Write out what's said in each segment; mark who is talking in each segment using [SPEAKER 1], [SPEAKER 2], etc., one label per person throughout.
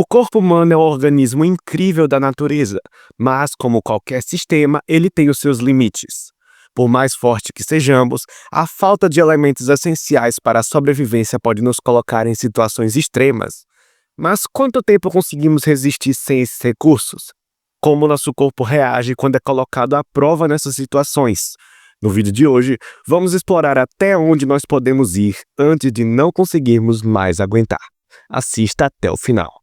[SPEAKER 1] O corpo humano é um organismo incrível da natureza, mas, como qualquer sistema, ele tem os seus limites. Por mais forte que sejamos, a falta de elementos essenciais para a sobrevivência pode nos colocar em situações extremas. Mas quanto tempo conseguimos resistir sem esses recursos? Como nosso corpo reage quando é colocado à prova nessas situações? No vídeo de hoje, vamos explorar até onde nós podemos ir antes de não conseguirmos mais aguentar. Assista até o final.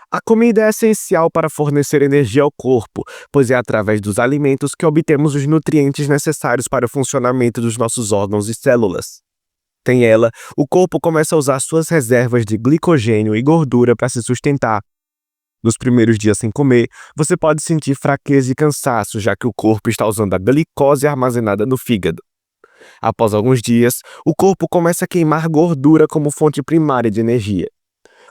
[SPEAKER 1] A comida é essencial para fornecer energia ao corpo, pois é através dos alimentos que obtemos os nutrientes necessários para o funcionamento dos nossos órgãos e células. Sem ela, o corpo começa a usar suas reservas de glicogênio e gordura para se sustentar. Nos primeiros dias sem comer, você pode sentir fraqueza e cansaço, já que o corpo está usando a glicose armazenada no fígado. Após alguns dias, o corpo começa a queimar gordura como fonte primária de energia.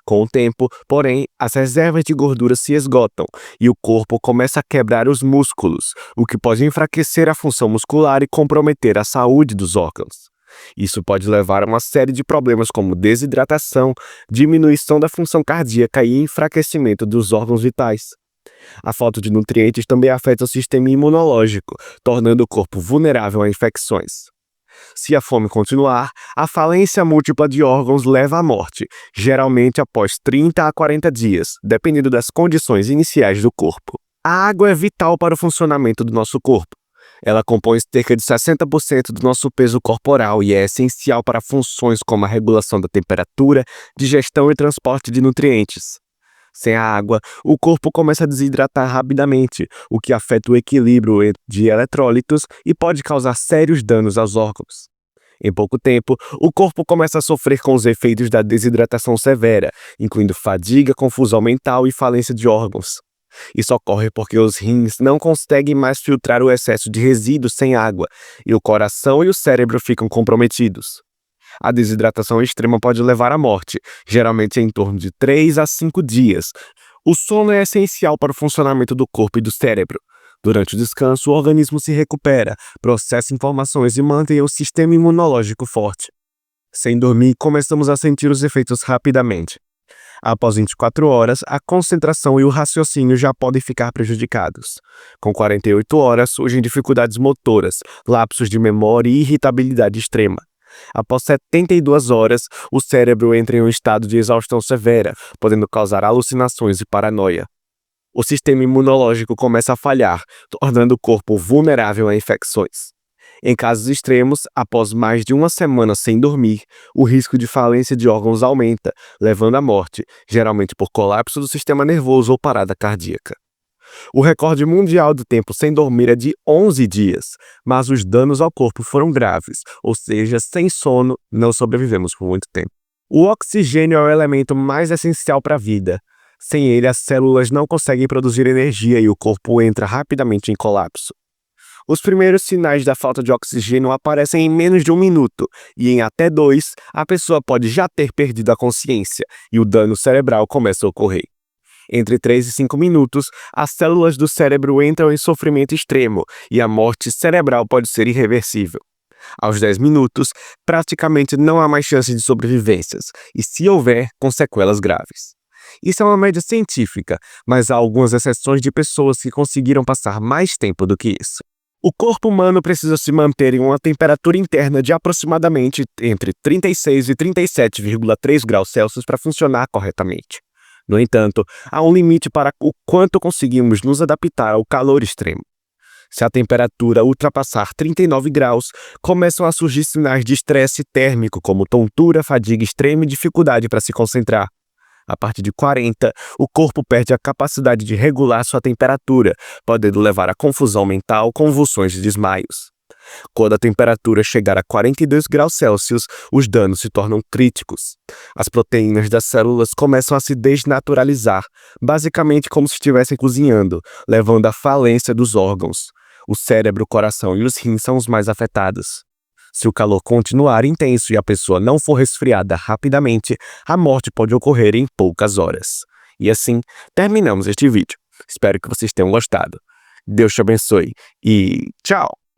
[SPEAKER 1] Com o tempo, porém, as reservas de gordura se esgotam e o corpo começa a quebrar os músculos, o que pode enfraquecer a função muscular e comprometer a saúde dos órgãos. Isso pode levar a uma série de problemas como desidratação, diminuição da função cardíaca e enfraquecimento dos órgãos vitais. A falta de nutrientes também afeta o sistema imunológico, tornando o corpo vulnerável a infecções. Se a fome continuar, a falência múltipla de órgãos leva à morte, geralmente após 30 a 40 dias, dependendo das condições iniciais do corpo. A água é vital para o funcionamento do nosso corpo. Ela compõe cerca de 60% do nosso peso corporal e é essencial para funções como a regulação da temperatura, digestão e transporte de nutrientes. Sem a água, o corpo começa a desidratar rapidamente, o que afeta o equilíbrio de eletrólitos e pode causar sérios danos aos órgãos. Em pouco tempo, o corpo começa a sofrer com os efeitos da desidratação severa, incluindo fadiga, confusão mental e falência de órgãos. Isso ocorre porque os rins não conseguem mais filtrar o excesso de resíduos sem água, e o coração e o cérebro ficam comprometidos. A desidratação extrema pode levar à morte, geralmente em torno de 3 a 5 dias. O sono é essencial para o funcionamento do corpo e do cérebro. Durante o descanso, o organismo se recupera, processa informações e mantém o sistema imunológico forte. Sem dormir, começamos a sentir os efeitos rapidamente. Após 24 horas, a concentração e o raciocínio já podem ficar prejudicados. Com 48 horas, surgem dificuldades motoras, lapsos de memória e irritabilidade extrema. Após 72 horas, o cérebro entra em um estado de exaustão severa, podendo causar alucinações e paranoia. O sistema imunológico começa a falhar, tornando o corpo vulnerável a infecções. Em casos extremos, após mais de uma semana sem dormir, o risco de falência de órgãos aumenta, levando à morte, geralmente por colapso do sistema nervoso ou parada cardíaca. O recorde mundial do tempo sem dormir é de 11 dias, mas os danos ao corpo foram graves, ou seja, sem sono não sobrevivemos por muito tempo. O oxigênio é o elemento mais essencial para a vida. Sem ele, as células não conseguem produzir energia e o corpo entra rapidamente em colapso. Os primeiros sinais da falta de oxigênio aparecem em menos de 1 minuto, e em até 2, a pessoa pode já ter perdido a consciência e o dano cerebral começa a ocorrer. Entre 3 e 5 minutos, as células do cérebro entram em sofrimento extremo e a morte cerebral pode ser irreversível. Aos 10 minutos, praticamente não há mais chance de sobrevivências, e se houver, com sequelas graves. Isso é uma média científica, mas há algumas exceções de pessoas que conseguiram passar mais tempo do que isso. O corpo humano precisa se manter em uma temperatura interna de aproximadamente entre 36 e 37,3 graus Celsius para funcionar corretamente. No entanto, há um limite para o quanto conseguimos nos adaptar ao calor extremo. Se a temperatura ultrapassar 39 graus, começam a surgir sinais de estresse térmico, como tontura, fadiga extrema e dificuldade para se concentrar. A partir de 40, o corpo perde a capacidade de regular sua temperatura, podendo levar a confusão mental, convulsões e desmaios. Quando a temperatura chegar a 42 graus Celsius, os danos se tornam críticos. As proteínas das células começam a se desnaturalizar, basicamente como se estivessem cozinhando, levando à falência dos órgãos. O cérebro, o coração e os rins são os mais afetados. Se o calor continuar intenso e a pessoa não for resfriada rapidamente, a morte pode ocorrer em poucas horas. E assim, terminamos este vídeo. Espero que vocês tenham gostado. Deus te abençoe e tchau!